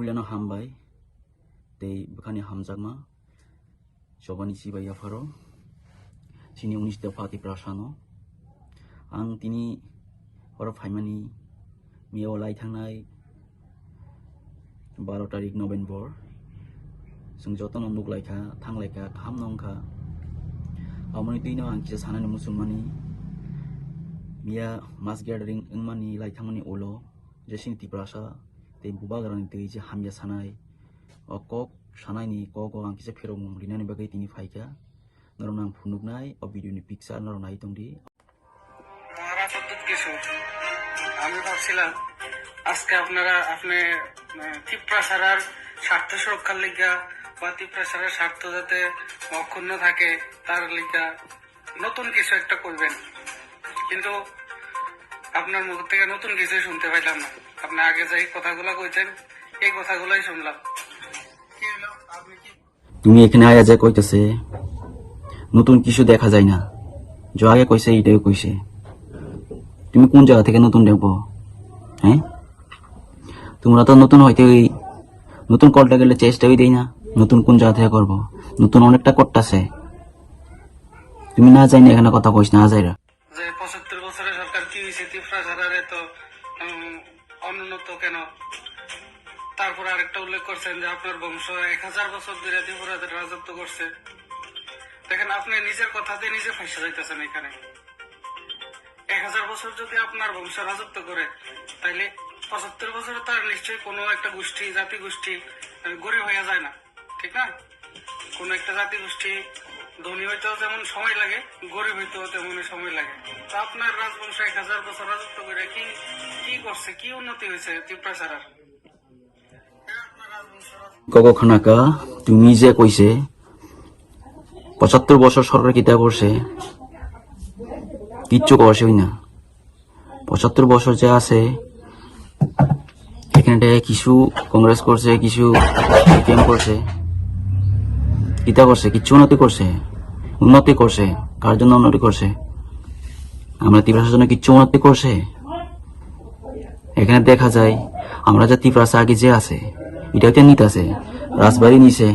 Puliano Hambai, they Bukani Hamzagma, Giovanni Sibaya Faro, Sini Unis de Pati Prasano, Ang Tini or Haimani, Mio Laitanai, 12 তারিখ November जों जतन उन्दुक लायखा थांलायखा खाम नंखा आमनि दिनो आं किसा सानानि मुसलमानि मिया मास ग्यादारिं इंमानि लायथांमनि उलो जेसिनि तिप्रासा ते बुबाग्रानि दै जे हामया सानाय अकक सानायनि कक आं किसा फेरम लिनानि बागै तिनि फायखा नरम आं फुनुकनाय अ भिडियोनि पिक्चार नरम नाय दंदि महाराज सद्दत किशोर আমি ভাবছিলাম আজকে আপনারা আপনি তিপ্রাসারার স্বার্থ সুরক্ষার লিগা বা তিপ্রাসারার স্বার্থ যাতে অক্ষুণ্ণ থাকে তার লিগা নতুন কিছু একটা করবেন, কিন্তু আপনার মুখ থেকে নতুন কিছু শুনতে পাইলাম না। আপনি আগে যে কথাগুলো কইতেন এই কথাগুলাই শুনলাম। কি হলো আপনি কি তুমি এখানে আয়া যায় কইতেছে নতুন কিছু দেখা যায় না, যে আগে কইছে এটাই কইছে। তুমি কোন জায়গা থেকে নতুন দেখবো? হ্যাঁ, তোমরা তো নতুন হইতে নতুন করতে গেলে চেষ্টাই দেই না নতুন কোন জায়গা থেকে করবো। নতুন অনেকটা করতেছে, তুমি না যাই না এখানে কথা কইস না যাইরা যে ৭৫ বছরের সরকার কি হয়েছে তিপ্রাসারারে তো অনুন্নত কেন? তারপর আরেকটা উল্লেখ করছেন যে আপনার বংশ ১০০০ বছর ধরে ত্রিপুরাদের রাজত্ব করছে। দেখেন আপনি নিজের কথাতে নিজে ফাঁসা যাইতেছেন। এখানে ১০০০ বছর যদি আপনার বংশ রাজত্ব করে তাইলে ৭৫ বছরে তার নিশ্চয়ই কোনো একটা গোষ্ঠী জাতি গোষ্ঠী গরিব হয়ে যায় না, ঠিক না? কোন একটা জাতি গোষ্ঠী ধনী হইতেও যেমন সময় লাগে, গরিব হইতেও তেমনই সময় লাগে। তো আপনার রাজবংশ ১০০০ বছর রাজত্ব করে কি কি করছে, কি উন্নতি হয়েছে তিপ্রাসারার? কখনাকা তুমি যে কইছে ৭৫ বছর সরকার কিতা করছে, কিচ্ছু করছে না। ৭৫ বছর যে আছে এখানে কিছু কংগ্রেস করছে, কিছু সিপিএম করছে, কিতা করছে? কিচ্ছু উন্নতি করছে। কার জন্য উন্নতি করছে? আমরা ত্রিপ্রাসার জন্য কিচ্ছু উন্নতি করছে? এখানে দেখা যায় আমরা যে ত্রিপ্রাসা আগে যে আছে এটাতে নিতেছে, রাজবাড়ি নিছে,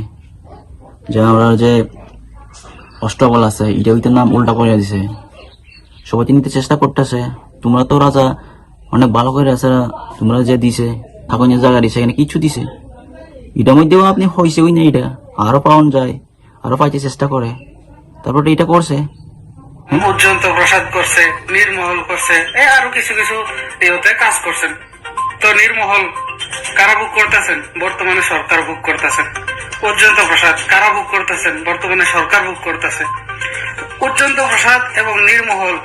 যে আমরা যে অষ্টবল আছে এটা ওইটার নাম উল্টা করে দিছে, সবাই নিতে চেষ্টা করতেছে। তোমরা তো রাজা অনেক ভালো করে আছে, তোমরা যে দিছে থাকুন জায়গা দিছে, এখানে কিছু দিছে, এটার মধ্যেও আপনি হয়েছে ওই না, এটা আরো পাওয়ান যায়, আরো পাইতে চেষ্টা করে, তারপর এটা করছে। পর্যন্ত প্রসাদ করছে, নির্মহল করছে, আরো কিছু কিছু ইয়েতে কাজ করছেন। তো নির্মহল কারা ভোগ করতেছেন? বর্তমানে সরকার ভোগ করতেছে। পর্যন্ত প্রসাদ কারা ভোগ করতেছেন? বর্তমানে সরকার ভোগ করতেছে। পর্যন্ত প্রসাদ এবং নির্মহল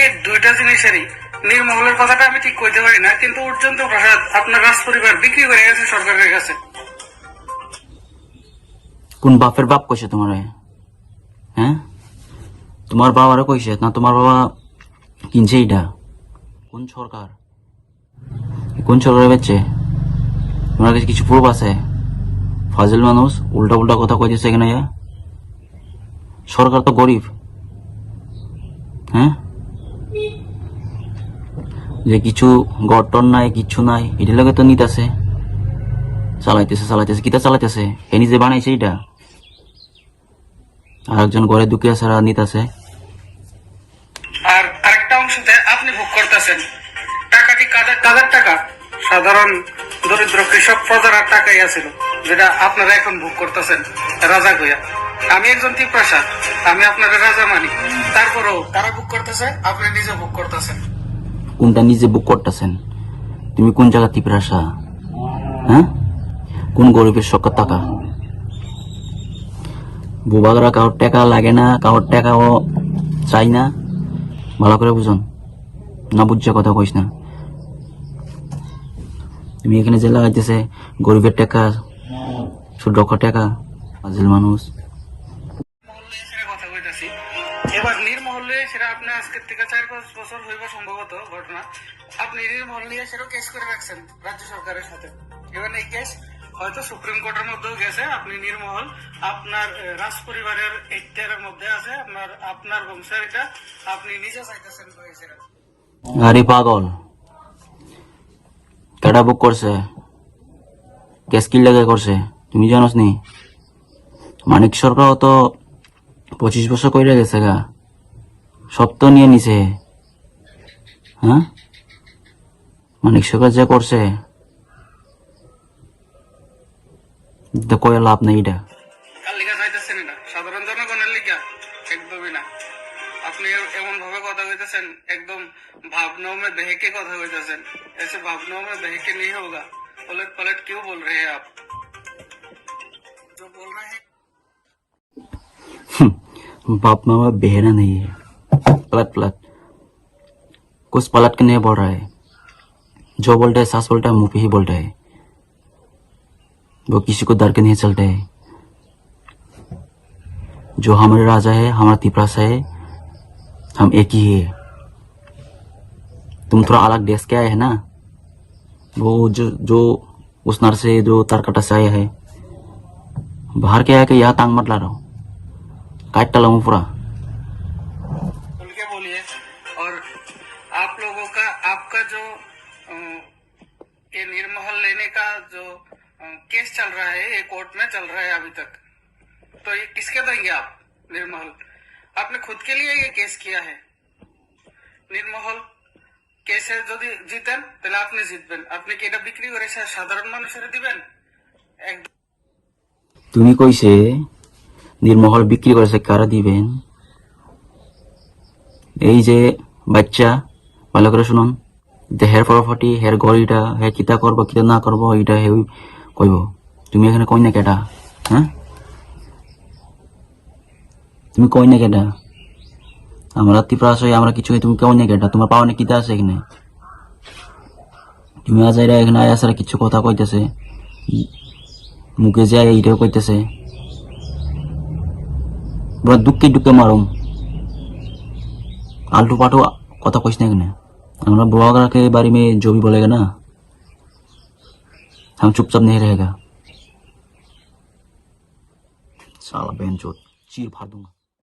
এই দুইটা জিনিসেরই, নির্মহলের কথাটা আমি ঠিক কইতে পারি না, কিন্তু পর্যন্ত প্রসাদ আপনার রাজ পরিবার বিক্রি করে গেছে সরকারের কাছে। কোন বাপের বাপ কইছে তোমার? হ্যাঁ, তোমার বাবারও কইছে না? তোমার বাবা কিনছে এটা? কোন সরকার বেচছে? তোমার কাছে কিছু প্রুফ আছে? ফাজিল মানুষ উল্টা উল্টা কথা কইতেছে এখানে। সরকার তো গরিব, হ্যাঁ, যে কিছু গঠন নাই, কিচ্ছু নাই, এটার লগে তো নিতেছে, চালাইতেছে। কিতা চালাইতেছে? এ নিজে বানাইছে এটা, আর একজন ঘরে ঢুকে আছে নিতেছে। আর আরেকটা অংশতে আপনি ভোগ করতেছেন। টাকাটি কাদের টাকা? সাধারণ দরিদ্র কৃষক প্রজার টাকাই আছিল, যেটা আপনারা এখন ভোগ করতেছেন রাজা কইয়া। আমি একজন তিপ্রাসা, আমি আপনারা রাজা মানি, তারপরেও তারা ভোগ করতেছে, আপনি নিজে ভোগ করতেছেন। কোনটা নিজে বুক করতেছেন? তুমি কোন জায়গা তিপ্রাসা? হ্যাঁ, কোন গরিবের শক্কর টাকা? বুবাগরা কারোর টাকা লাগে না, কারোর টাকাও চাই না, ভালো করে বুঝুন না, বুঝছে কথা কইস না। তুমি এখানে যে লাগাইতেছে গরিবের টাকা, সুদক্ষ টাকা, ফাজিল মানুষ। কথা কইতাছি এবার নির্মহল নিয়ে, সেটা আপনি আজকের থেকে ৪-৫ বছর হইব সম্ভবত ঘটনা। আপনি নির্মহল নিয়ে সেটাও কেস করে রাখছেন রাজ্য সরকারের সাথে। এবার এই কেস হয়তো সুপ্রিম কোর্টের মধ্যেও গেছে। আপনি নির্মহল আপনার রাজ পরিবারের এখতিয়ারের মধ্যে আছে, আপনার বংশের, এটা আপনি নিজে চাইতেছেন। আরে পাগল, কেডা বুক করছে? কেস কি লাগে করছে তুমি জানোস নি? মানিক সরকারও তো 25 বছর কইরা গেছে গা, সব তো নিয়ে নিছে। হ্যাঁ, মানিক সরকার যা করছে তো কয়ে লাভ নেই। এটা কার লিগা চাইতেছেন? এটা সাধারণ জনগণের লিগা? একদমই না। আপনি এমন ভাবে কথা কইতেছেন, একদম भावनाओं में बह के কথা কইতেছেন। ऐसे भावनाओं में बह के नहीं होगा। उलट पलट क्यों बोल रहे हैं आप? जो बोल रहे हैं बाप मामा बहरा नहीं है। पलट पलट कुछ पलट के नहीं बोल रहा है। जो बोलता है सास बोलता है, मुंह पे ही बोलता है। वो किसी को डर के नहीं चलता है। जो हमारे राजा है, हमारा तिपरासा है, हम एक ही है। तुम थोड़ा अलग देश के आए है ना, वो जो उस नर से जो तारकटा से आया है, बाहर के आया कि यहाँ टांग मत ला रहा हूँ, काट डाला हूँ पूरा। खुल के बोलिए। और आप लोगों का, आपका जो ये निर्महल लेने का जो केस चल रहा है, ये कोर्ट में चल रहा है अभी तक, तो ये किसके देंगे आप निर्महल? आपने खुद के लिए ये केस किया है। निर्महल কেসে যদি জিতেন তাহলে আপনি জিতবেন। আপনি কি এটা বিক্রি করে সাধারণ মানুষের দিবেন? তুমি কইছে নির্মহল বিক্রি করেছে, কারা দিবেন? এই যে বাচ্চা, ভালো করে শুনুন, হের প্রপার্টি, হের গড়িটা, হে কিতা করবো কিতা না করবো এটা হে কইব। তুমি এখানে কই না কেটা? হ্যাঁ, তুমি কই না কেটা? আমরা তিপ্রাস হয়ে আমরা কিছু, তুমি কেউ না কেটা? তোমার পাওয়া কিতা আছে এখানে? তুমি আজ এখানে আয় আসার কিছু কথা কইতেছে, মুখে যায় এইটাও কইতেছে, দুঃখে দুঃখে মারুম। आलटू पाटू কথা কইস না এখানে। আমরা बुआ के बारे में जो भी बोलेगा ना, हम चुपचाप नहीं रहेगा। साला बेंचोद चीर फाड़ दूंगा।